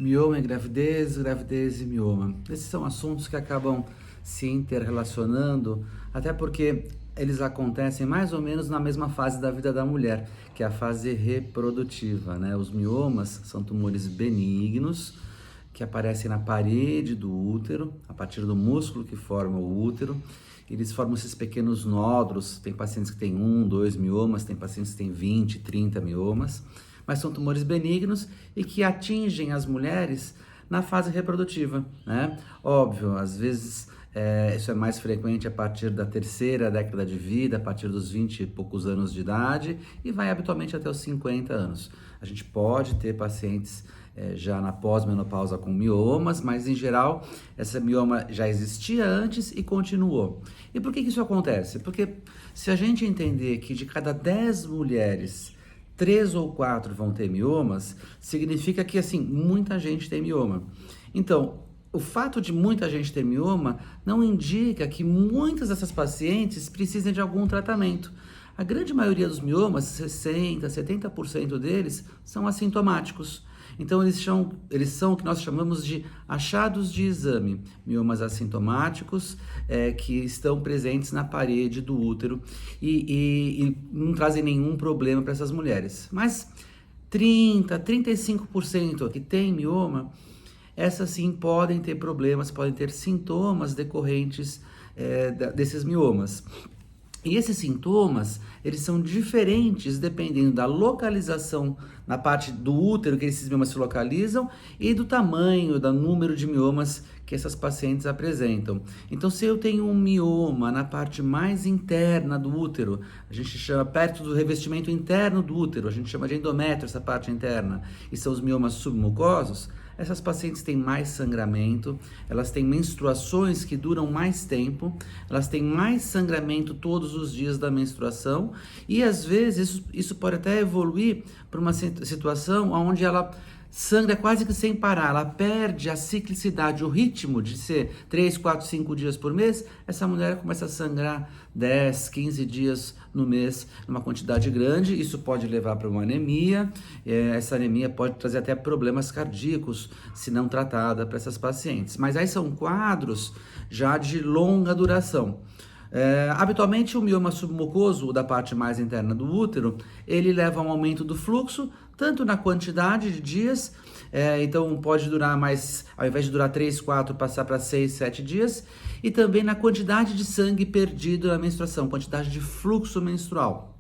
Mioma e gravidez, gravidez e mioma. Esses são assuntos que acabam se interrelacionando, até porque eles acontecem mais ou menos na mesma fase da vida da mulher, que é a fase reprodutiva, né? Os miomas são tumores benignos que aparecem na parede do útero, a partir do músculo que forma o útero. Eles formam esses pequenos nódulos. Tem pacientes que têm 1, 2 miomas, tem pacientes que têm 20, 30 miomas, mas são tumores benignos e que atingem as mulheres na fase reprodutiva, né? Óbvio, às vezes isso é mais frequente a partir da terceira década de vida, a partir dos 20 e poucos anos de idade, e vai habitualmente até os 50 anos. A gente pode ter pacientes já na pós-menopausa com miomas, mas em geral essa mioma já existia antes e continuou. E por que isso acontece? Porque se a gente entender que de cada 10 mulheres, 3 ou 4 vão ter miomas, significa que, assim, muita gente tem mioma. Então, o fato de muita gente ter mioma não indica que muitas dessas pacientes precisem de algum tratamento. A grande maioria dos miomas, 60%, 70% deles, são assintomáticos. Então, eles são o que nós chamamos de achados de exame, miomas assintomáticos que estão presentes na parede do útero e não trazem nenhum problema para essas mulheres. Mas 30%, 35% que tem mioma, essas sim podem ter problemas, podem ter sintomas decorrentes desses miomas. E esses sintomas, eles são diferentes dependendo da localização na parte do útero que esses miomas se localizam e do tamanho, do número de miomas que essas pacientes apresentam. Então, se eu tenho um mioma na parte mais interna do útero, a gente chama perto do revestimento interno do útero, a gente chama de endométrio essa parte interna, e são os miomas submucosos, essas pacientes têm mais sangramento, elas têm menstruações que duram mais tempo, elas têm mais sangramento todos os dias da menstruação e às vezes isso pode até evoluir para uma situação onde ela sangra quase que sem parar, ela perde a ciclicidade, o ritmo de ser 3, 4, 5 dias por mês, essa mulher começa a sangrar 10, 15 dias no mês, numa quantidade grande, isso pode levar para uma anemia, essa anemia pode trazer até problemas cardíacos, se não tratada para essas pacientes, mas aí são quadros já de longa duração. Habitualmente o mioma submucoso, o da parte mais interna do útero, ele leva a um aumento do fluxo, tanto na quantidade de dias, então pode durar mais, ao invés de durar 3, 4, passar para 6, 7 dias, e também na quantidade de sangue perdido na menstruação, quantidade de fluxo menstrual.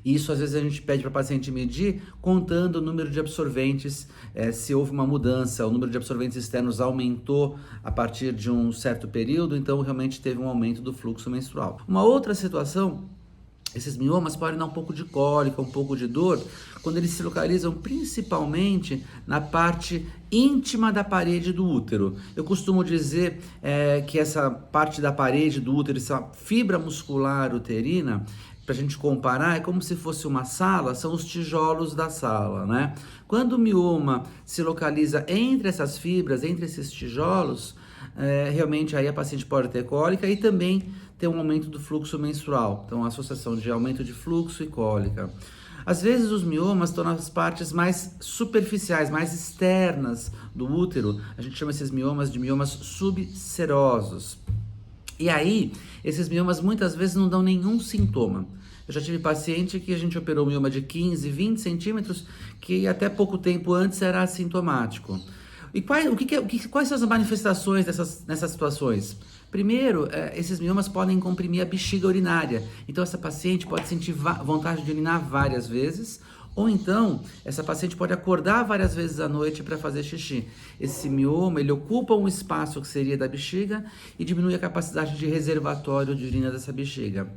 Isso às vezes a gente pede para o paciente medir contando o número de absorventes, se houve uma mudança, o número de absorventes externos aumentou a partir de um certo período, então realmente teve um aumento do fluxo menstrual. Uma outra situação, esses miomas podem dar um pouco de cólica, um pouco de dor, quando eles se localizam principalmente na parte íntima da parede do útero. Eu costumo dizer que essa parte da parede do útero, essa fibra muscular uterina, para a gente comparar, é como se fosse uma sala, são os tijolos da sala, né? Quando o mioma se localiza entre essas fibras, entre esses tijolos, realmente aí a paciente pode ter cólica e também ter um aumento do fluxo menstrual. Então, a associação de aumento de fluxo e cólica. Às vezes os miomas estão nas partes mais superficiais, mais externas do útero. A gente chama esses miomas de miomas subserosos. E aí, esses miomas muitas vezes não dão nenhum sintoma. Eu já tive paciente que a gente operou um mioma de 15, 20 centímetros, que até pouco tempo antes era assintomático. E quais são as manifestações nessas situações? Primeiro, esses miomas podem comprimir a bexiga urinária. Então, essa paciente pode sentir vontade de urinar várias vezes, ou então, essa paciente pode acordar várias vezes à noite para fazer xixi. Esse mioma, ele ocupa um espaço que seria da bexiga e diminui a capacidade de reservatório de urina dessa bexiga.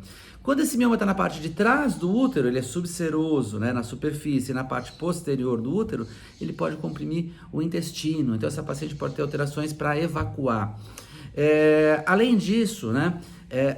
Quando esse mioma está na parte de trás do útero, ele é subseroso, né, na superfície, na parte posterior do útero, ele pode comprimir o intestino. Então, essa paciente pode ter alterações para evacuar. Além disso, né,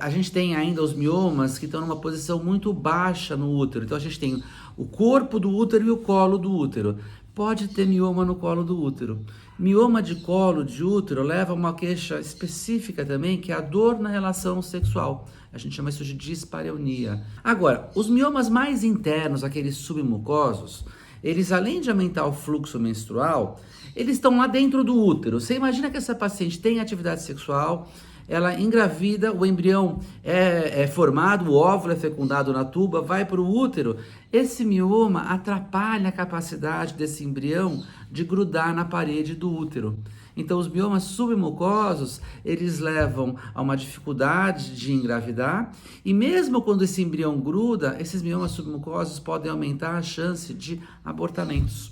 a gente tem ainda os miomas que estão numa posição muito baixa no útero. Então, a gente tem o corpo do útero e o colo do útero. Pode ter mioma no colo do útero. Mioma de colo de útero leva a uma queixa específica também, que é a dor na relação sexual. A gente chama isso de dispareunia. Agora, os miomas mais internos, aqueles submucosos, eles além de aumentar o fluxo menstrual, Eles estão lá dentro do útero. Você imagina que essa paciente tem atividade sexual, ela engravida, o embrião é formado, o óvulo é fecundado na tuba, vai para o útero. Esse mioma atrapalha a capacidade desse embrião de grudar na parede do útero. Então, os miomas submucosos, eles levam a uma dificuldade de engravidar, e mesmo quando esse embrião gruda, esses miomas submucosos podem aumentar a chance de abortamentos.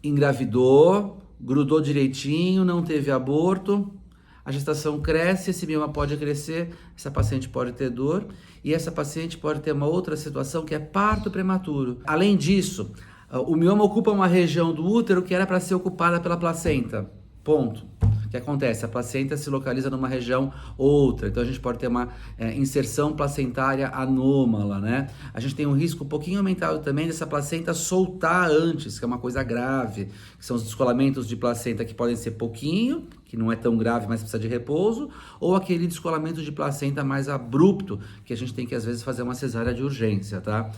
Engravidou, grudou direitinho, não teve aborto, a gestação cresce, esse mioma pode crescer, essa paciente pode ter dor, e essa paciente pode ter uma outra situação que é parto prematuro. Além disso, o mioma ocupa uma região do útero que era para ser ocupada pela placenta. Ponto. O que acontece? A placenta se localiza numa região outra, então a gente pode ter uma inserção placentária anômala, né? A gente tem um risco um pouquinho aumentado também dessa placenta soltar antes, que é uma coisa grave, que são os descolamentos de placenta que podem ser pouquinho, que não é tão grave, mas precisa de repouso, ou aquele descolamento de placenta mais abrupto, que a gente tem que às vezes fazer uma cesárea de urgência, tá?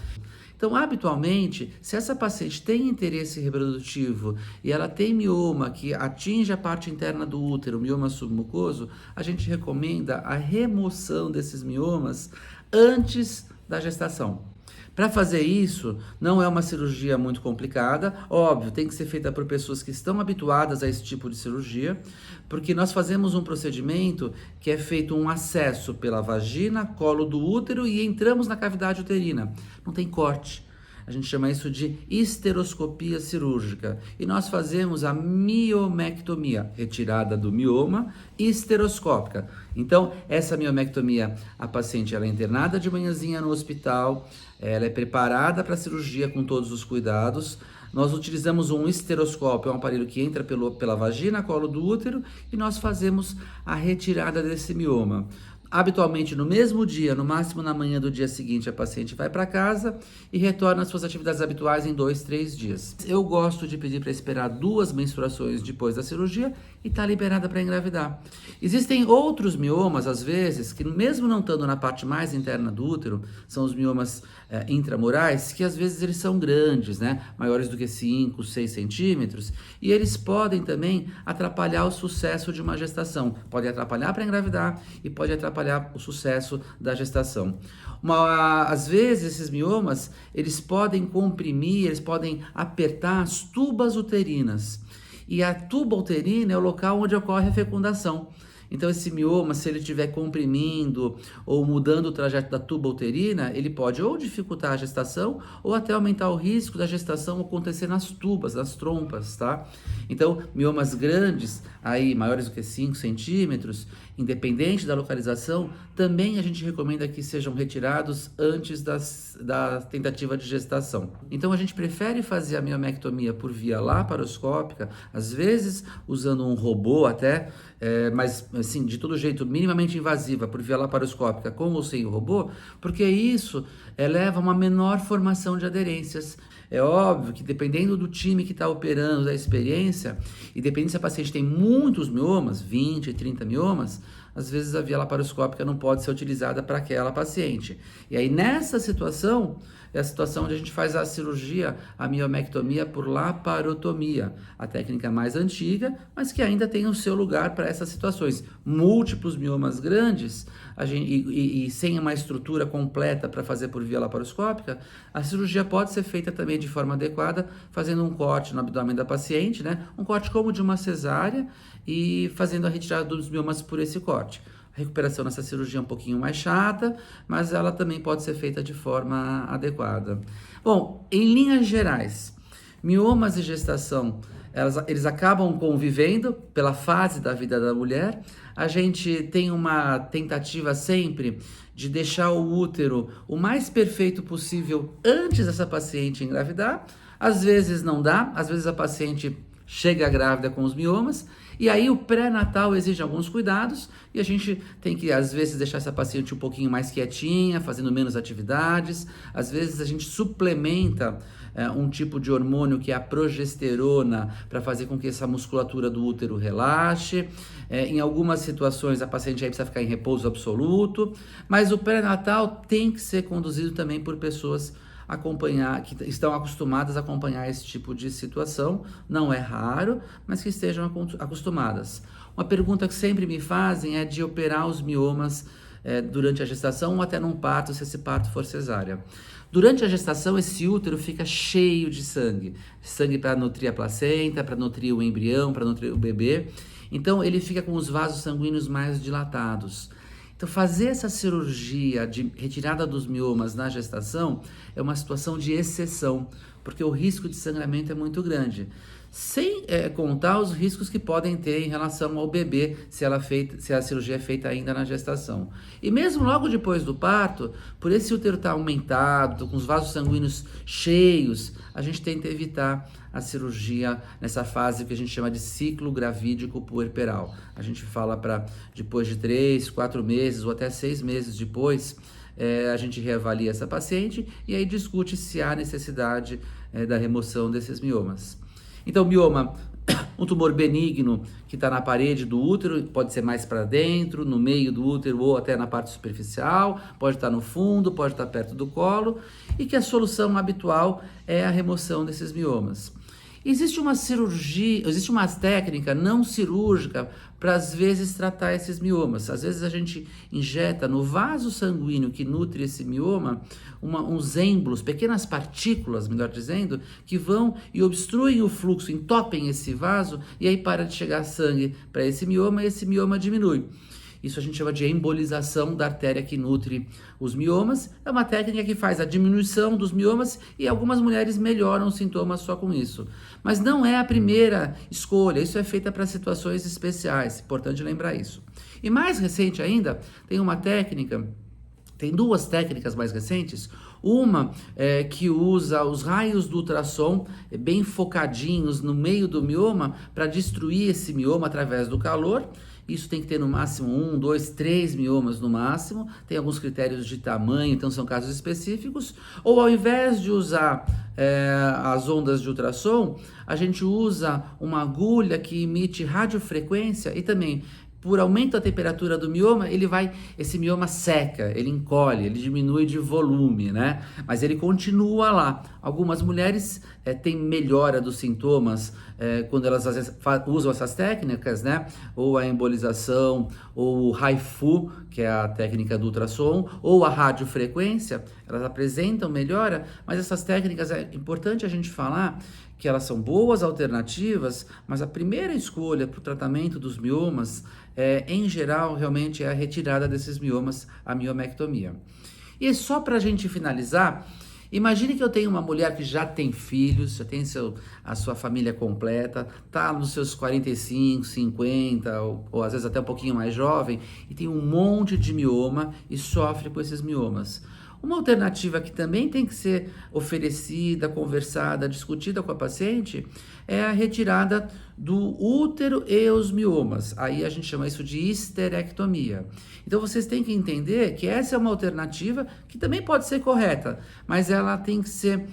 Então, habitualmente, se essa paciente tem interesse reprodutivo e ela tem mioma que atinge a parte interna do útero, mioma submucoso, a gente recomenda a remoção desses miomas antes da gestação. Para fazer isso, não é uma cirurgia muito complicada, óbvio, tem que ser feita por pessoas que estão habituadas a esse tipo de cirurgia, porque nós fazemos um procedimento que é feito um acesso pela vagina, colo do útero e entramos na cavidade uterina. Não tem corte. A gente chama isso de histeroscopia cirúrgica. E nós fazemos a miomectomia, retirada do mioma, histeroscópica. Então, essa miomectomia, a paciente ela é internada de manhãzinha no hospital, ela é preparada para a cirurgia com todos os cuidados. Nós utilizamos um histeroscópio, é um aparelho que entra pela vagina, colo do útero, e nós fazemos a retirada desse mioma. Habitualmente, no mesmo dia, no máximo na manhã do dia seguinte, a paciente vai para casa e retorna às suas atividades habituais em 2, 3 dias. Eu gosto de pedir para esperar 2 menstruações depois da cirurgia e tá liberada para engravidar. Existem outros miomas, às vezes, que mesmo não estando na parte mais interna do útero, são os miomas intramurais, que às vezes eles são grandes, né? Maiores do que 5, 6 centímetros, e eles podem também atrapalhar o sucesso de uma gestação. Pode atrapalhar para engravidar e pode atrapalhar o sucesso da gestação. Às vezes esses miomas, eles podem comprimir, eles podem apertar as tubas uterinas. E a tuba uterina é o local onde ocorre a fecundação. Então esse mioma, se ele estiver comprimindo ou mudando o trajeto da tuba uterina, ele pode ou dificultar a gestação ou até aumentar o risco da gestação acontecer nas tubas, nas trompas, tá? Então, miomas grandes, aí maiores do que 5 centímetros, independente da localização, também a gente recomenda que sejam retirados antes da tentativa de gestação. Então a gente prefere fazer a miomectomia por via laparoscópica, às vezes usando um robô até, mas assim, de todo jeito, minimamente invasiva, por via laparoscópica, com ou sem o robô, porque isso leva a uma menor formação de aderências. É óbvio que dependendo do time que está operando, da experiência, e dependendo se a paciente tem muitos miomas, 20, 30 miomas, às vezes a via laparoscópica não pode ser utilizada para aquela paciente. E aí nessa situação, é a situação onde a gente faz a cirurgia, a miomectomia por laparotomia, a técnica mais antiga, mas que ainda tem o seu lugar para essas situações. Múltiplos miomas grandes, e sem uma estrutura completa para fazer por via laparoscópica, a cirurgia pode ser feita também de forma adequada, fazendo um corte no abdômen da paciente, né? Um corte como de uma cesárea, e fazendo a retirada dos miomas por esse corte. A recuperação nessa cirurgia é um pouquinho mais chata, mas ela também pode ser feita de forma adequada. Bom, em linhas gerais, miomas e gestação, eles acabam convivendo pela fase da vida da mulher. A gente tem uma tentativa sempre de deixar o útero o mais perfeito possível antes dessa paciente engravidar. Às vezes não dá, às vezes a paciente chega grávida com os miomas, e aí o pré-natal exige alguns cuidados, e a gente tem que, às vezes, deixar essa paciente um pouquinho mais quietinha, fazendo menos atividades. Às vezes a gente suplementa um tipo de hormônio que é a progesterona, para fazer com que essa musculatura do útero relaxe. Em algumas situações a paciente aí precisa ficar em repouso absoluto, mas o pré-natal tem que ser conduzido também por pessoas que estão acostumadas a acompanhar esse tipo de situação. Não é raro, mas que estejam acostumadas. Uma pergunta que sempre me fazem é de operar os miomas durante a gestação ou até num parto, se esse parto for cesárea. Durante a gestação, esse útero fica cheio de sangue. Sangue para nutrir a placenta, para nutrir o embrião, para nutrir o bebê. Então, ele fica com os vasos sanguíneos mais dilatados. Então, fazer essa cirurgia de retirada dos miomas na gestação é uma situação de exceção, porque o risco de sangramento é muito grande. Sem contar os riscos que podem ter em relação ao bebê, se a cirurgia é feita ainda na gestação. E mesmo logo depois do parto, por esse útero estar aumentado, com os vasos sanguíneos cheios, a gente tenta evitar a cirurgia nessa fase que a gente chama de ciclo gravídico puerperal. A gente fala para depois de 3, 4 meses ou até 6 meses depois, a gente reavalia essa paciente e aí discute se há necessidade da remoção desses miomas. Então, mioma, um tumor benigno que está na parede do útero, pode ser mais para dentro, no meio do útero ou até na parte superficial, pode estar no fundo, pode estar perto do colo, e que a solução habitual é a remoção desses miomas. Existe uma cirurgia, existe uma técnica não cirúrgica para às vezes tratar esses miomas. Às vezes a gente injeta no vaso sanguíneo que nutre esse mioma uns êmbolos, pequenas partículas, melhor dizendo, que vão e obstruem o fluxo, entopem esse vaso e aí para de chegar sangue para esse mioma e esse mioma diminui. Isso a gente chama de embolização da artéria que nutre os miomas. É uma técnica que faz a diminuição dos miomas e algumas mulheres melhoram os sintomas só com isso. Mas não é a primeira escolha, isso é feito para situações especiais, importante lembrar isso. E mais recente ainda, tem duas técnicas mais recentes. Uma que usa os raios do ultrassom bem focadinhos no meio do mioma para destruir esse mioma através do calor. Isso tem que ter no máximo 1, 2, 3 miomas no máximo. Tem alguns critérios de tamanho, então são casos específicos. Ou ao invés de usar as ondas de ultrassom, a gente usa uma agulha que emite radiofrequência e também por aumento da temperatura do mioma, esse mioma seca, ele encolhe, ele diminui de volume, né? Mas ele continua lá. Algumas mulheres têm melhora dos sintomas quando elas às vezes usam essas técnicas, né? Ou a embolização, ou o HIFU, que é a técnica do ultrassom, ou a radiofrequência, elas apresentam melhora, mas essas técnicas é importante a gente falar que elas são boas alternativas, mas a primeira escolha para o tratamento dos miomas, em geral, realmente é a retirada desses miomas, a miomectomia. E só para a gente finalizar, imagine que eu tenho uma mulher que já tem filhos, já tem a sua família completa, está nos seus 45, 50, ou às vezes até um pouquinho mais jovem, e tem um monte de mioma e sofre com esses miomas. Uma alternativa que também tem que ser oferecida, conversada, discutida com a paciente é a retirada do útero e os miomas. Aí a gente chama isso de histerectomia. Então vocês têm que entender que essa é uma alternativa que também pode ser correta, mas ela tem que ser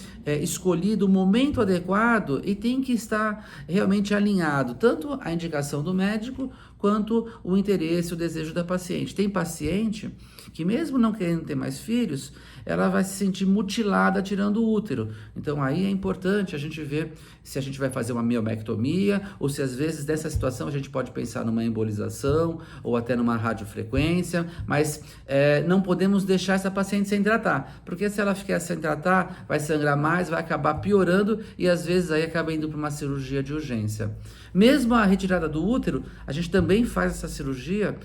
escolhida o momento adequado e tem que estar realmente alinhado, tanto a indicação do médico quanto o interesse, o desejo da paciente. Tem paciente que mesmo não querendo ter mais filhos, ela vai se sentir mutilada tirando o útero. Então aí é importante a gente ver se a gente vai fazer uma miomectomia ou se às vezes nessa situação a gente pode pensar numa embolização ou até numa radiofrequência, mas não podemos deixar essa paciente sem tratar, porque se ela ficar sem tratar, vai sangrar mais, vai acabar piorando e às vezes aí acaba indo para uma cirurgia de urgência. Mesmo a retirada do útero, a gente também faz essa cirurgia,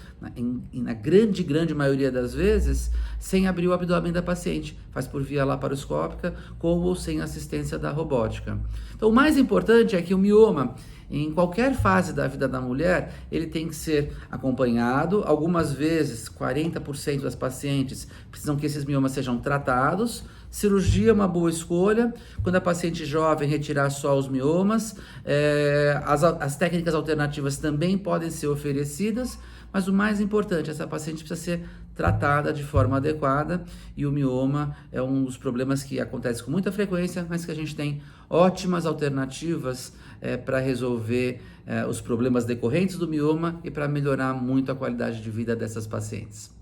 na grande maioria das vezes, sem abrir o abdômen da paciente. Faz por via laparoscópica, com ou sem assistência da robótica. Então, o mais importante é que o mioma, em qualquer fase da vida da mulher, ele tem que ser acompanhado. Algumas vezes, 40% das pacientes precisam que esses miomas sejam tratados. Cirurgia é uma boa escolha. Quando a paciente jovem, retirar só os miomas. As técnicas alternativas também podem ser oferecidas, mas o mais importante, essa paciente precisa ser tratada de forma adequada e o mioma é um dos problemas que acontece com muita frequência, mas que a gente tem ótimas alternativas para resolver os problemas decorrentes do mioma e para melhorar muito a qualidade de vida dessas pacientes.